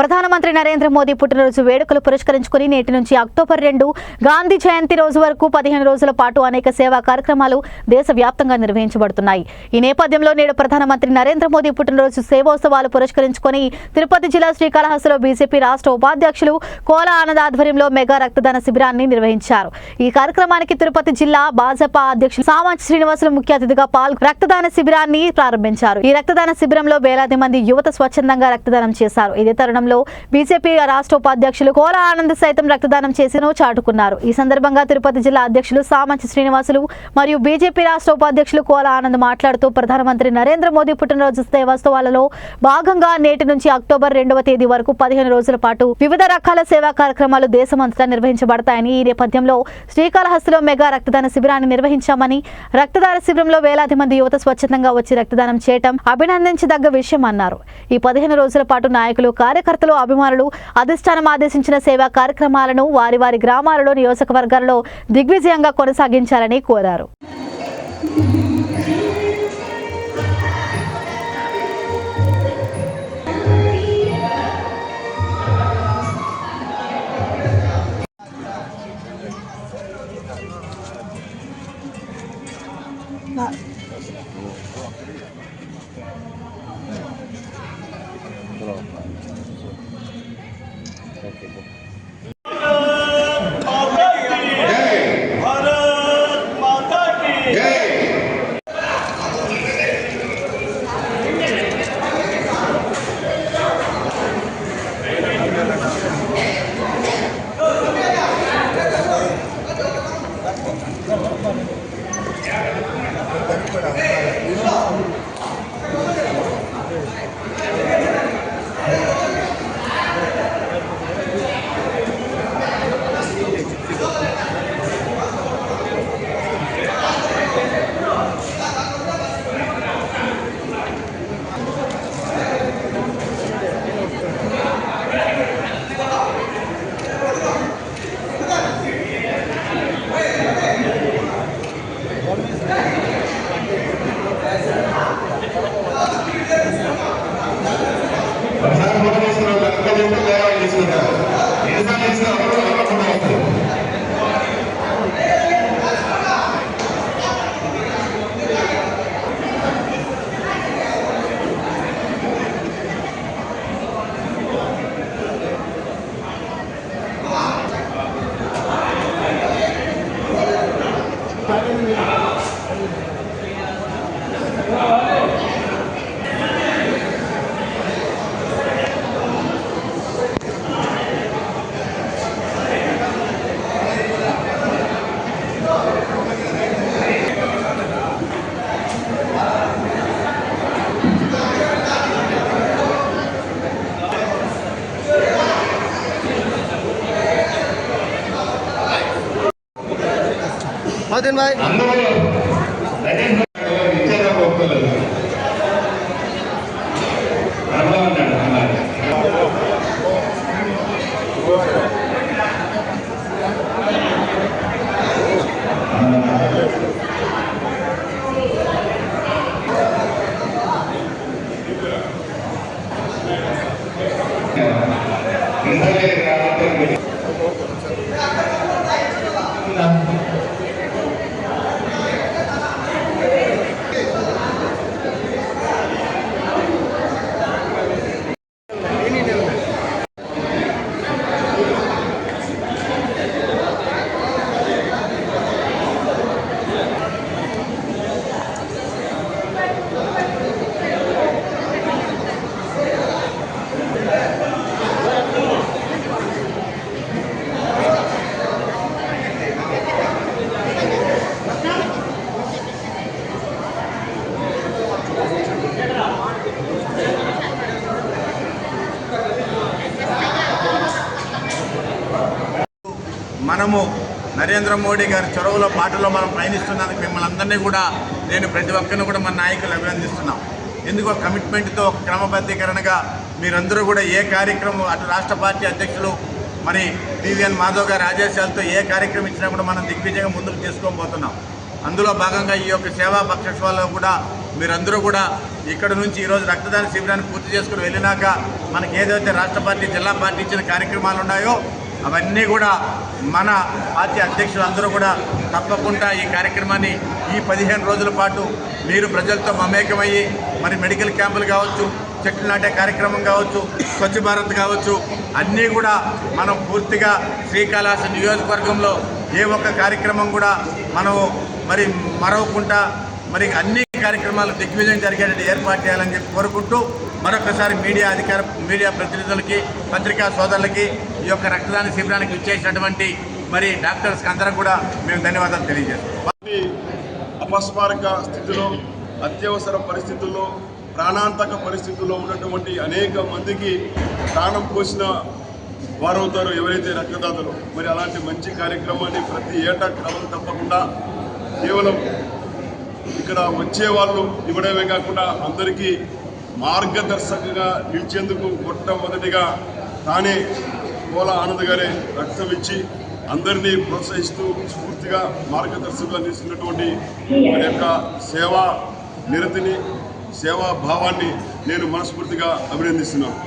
ప్రధానమంత్రి నరేంద్ర మోదీ పుట్టినరోజు వేడుకలు పురస్కరించుకుని నేటి నుంచి అక్టోబర్ 2 గాంధీ జయంతి రోజు వరకు 15 రోజుల పాటు అనేక సేవా కార్యక్రమాలు దేశవ్యాప్తంగా నిర్వహించబడుతున్నాయి. ఈ నేపథ్యంలో నేడు ప్రధానమంత్రి నరేంద్ర మోదీ పుట్టినరోజు సేవోత్సవాలు పురస్కరించుకుని తిరుపతి జిల్లా శ్రీకాళహస్తిలో బీజేపీ రాష్ట్ర ఉపాధ్యక్షులు కోల ఆనంద్ ఆధ్వర్యంలో మెగా రక్తదాన శిబిరాన్ని నిర్వహించారు. ఈ కార్యక్రమానికి తిరుపతి జిల్లా భాజపా అధ్యక్షులు సామంచి శ్రీనివాసులు ముఖ్య అతిథిగా పాల్గొని రక్తదాన శిబిరాన్ని ప్రారంభించారు. ఈ రక్తదాన శిబిరంలో వేలాది మంది యువత స్వచ్ఛందంగా రక్తదానం చేశారు. ఇదే తరుణంలో బీజేపీ రాష్ట్ర ఉపాధ్యక్షులు కోల ఆనంద్ సైతం రక్తదానం చేసినో చాటుకున్నారు. ఈ సందర్భంగా తిరుపతి జిల్లా అధ్యక్షులు సామంచి శ్రీనివాసులు మరియు బీజేపీ రాష్ట్ర ఉపాధ్యక్షులు కోల ఆనంద్ మాట్లాడుతూ ప్రధానమంత్రి నరేంద్ర మోదీ పుట్టినరోజు సేవోత్సవాలలో భాగంగా నేటి నుంచి అక్టోబర్ 2వ తేదీ వరకు 15 రోజుల పాటు వివిధ రకాల సేవా కార్యక్రమాలు దేశమంతటా నిర్వహించబడతాయని, ఈ నేపథ్యంలో శ్రీకాళహస్తిలో మెగా రక్తదాన శిబిరాన్ని నిర్వహించామని, రక్తదాన శిబిరంలో వేలాది మంది యువత స్వచ్ఛందంగా వచ్చి రక్తదానం చేయడం అభినందించదగ్గ విషయం అన్నారు. ఈ 15 రోజుల పాటు నాయకులు, కార్యకర్తలు, అభిమానులు అధిష్టానం ఆదేశించిన సేవా కార్యక్రమాలను వారి వారి గ్రామాలలో, నియోజకవర్గాల్లో దిగ్విజయంగా కొనసాగించాలని కోరారు. Martin भाई మనము నరేంద్ర మోడీ గారి చొరవలో పాటలో మనం పయనిస్తున్నందుకు మిమ్మల్ని అందరినీ కూడా నేను ప్రతి ఒక్కరిని కూడా మన నాయకులు అభినందిస్తున్నాం. ఎందుకో కమిట్మెంట్తో ఒక క్రమబద్ధీకరణగా మీరందరూ కూడా ఏ కార్యక్రమం అటు రాష్ట్ర పార్టీ అధ్యక్షులు మరి పివిఎన్ మాధవ్ గారి ఆదేశాలతో ఏ కార్యక్రమం ఇచ్చినా కూడా మనం దిగ్విజయంగా ముందుకు చేసుకోబోతున్నాం. అందులో భాగంగా ఈ యొక్క సేవా పక్షవాళ్ళు కూడా మీరందరూ కూడా ఇక్కడ నుంచి ఈరోజు రక్తదాన శిబిరాన్ని పూర్తి చేసుకుని వెళ్ళినాక మనకి ఏదైతే రాష్ట్ర పార్టీ జిల్లా పార్టీ ఇచ్చిన కార్యక్రమాలు ఉన్నాయో అవన్నీ కూడా మన పార్టీ అధ్యక్షులు అందరూ కూడా తప్పకుండా ఈ కార్యక్రమాన్ని ఈ 15 రోజుల పాటు మీరు ప్రజలతో మమేకమయ్యి మరి మెడికల్ క్యాంపులు కావచ్చు, చెట్లు నాటే కార్యక్రమం కావచ్చు, స్వచ్ఛ భారత్ కావచ్చు, అన్నీ కూడా మనం పూర్తిగా శ్రీకాళహస్తి నియోజకవర్గంలో ఏ ఒక్క కార్యక్రమం కూడా మనం మరి మరవకుండా మరి అన్ని కార్యక్రమాలు దిగ్విజయం జరిగేటట్టు ఏర్పాటు చేయాలని చెప్పి కోరుకుంటూ మరొకసారి మీడియా ప్రతినిధులకి, పత్రికా సోదరులకి ఈ యొక్క రక్తదాన శిబిరానికి ఇచ్చేసినటువంటి మరి డాక్టర్స్కి అందరం కూడా మేము ధన్యవాదాలు తెలియజేస్తాం. అపస్మారక స్థితిలో, అత్యవసర పరిస్థితుల్లో, ప్రాణాంతక పరిస్థితుల్లో ఉన్నటువంటి అనేక మందికి ప్రాణం పోసిన వారవుతారు ఎవరైతే రక్తదాతలు. మరి అలాంటి మంచి కార్యక్రమాన్ని ప్రతి ఏటా క్రమం తప్పకుండా కేవలం ఇక్కడ వచ్చేవాళ్ళు ఇవ్వడమే కాకుండా అందరికీ మార్గదర్శకంగా నిలిచేందుకు మొట్టమొదటిగా తానే కోల ఆనంద్ గారే రక్తం ఇచ్చి అందరినీ ప్రోత్సహిస్తూ స్ఫూర్తిగా మార్గదర్శకంగా నిలిచినటువంటి వారి యొక్క సేవా నిరతిని, సేవా భావాన్ని నేను మనస్ఫూర్తిగా అభినందిస్తున్నాను.